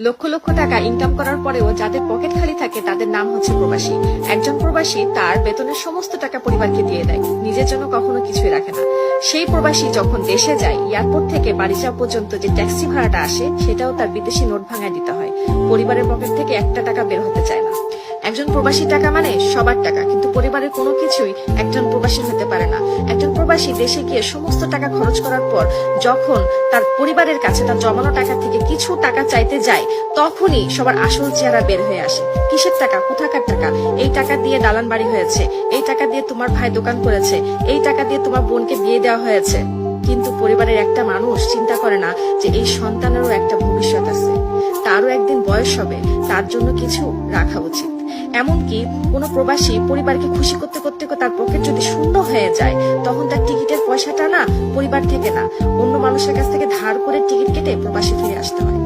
লক্ষ লক্ষ টাকা ইনকাম করার পরেও যাদের পকেট খালি থাকে তাদের নাম হচ্ছে প্রবাসী। একজন প্রবাসী তার বেতনের সমস্ত টাকা পরিবারকে দিয়ে দেয়, নিজের জন্য কখনো কিছুই রাখে না। সেই প্রবাসী যখন দেশে যায়, এয়ারপোর্ট থেকে বাড়ি যাওয়া পর্যন্ত যে ট্যাক্সি ভাড়াটা আসে সেটাও তার বিদেশি নোট ভাঙায় দিতে হয়। পরিবারের পকেট থেকে একটা টাকা বের হতে চায় না। একজন প্রবাসী টাকা মানে সবার টাকা, কিন্তু পরিবারের কোনো কিছুই একজন প্রবাসী হতে পারে না। একজন প্রবাসী দেশে গিয়ে সমস্ত টাকা খরচ করার পর যখন তার পরিবারের কাছে তার জমানো টাকা থেকে কিছু টাকা চাইতে যায়, তখনই সবার আসল চেহারা বের হয়ে আসে। কিসের টাকা, কোথাকার টাকা? এই টাকা দিয়ে দালান বাড়ি হয়েছে, এই টাকা দিয়ে তোমার ভাই দোকান করেছে, এই টাকা দিয়ে তোমার বোনকে বিয়ে দেওয়া হয়েছে। কিন্তু পরিবারের একটা মানুষ চিন্তা করে না যে এই সন্তানেরও একটা ভবিষ্যৎ আছে, তারও একদিন বয়স হবে, তার জন্য কিছু রাখা উচিত। এমনকি কোন প্রবাসী পরিবারকে খুশি করতে করতে তার পকেট যদি শূন্য হয়ে যায়, তখন তার টিকিটের পয়সাটা না পরিবার থেকে না, অন্য মানুষের কাছ থেকে ধার করে টিকিট কেটে প্রবাসী ফিরে আসতে হয়।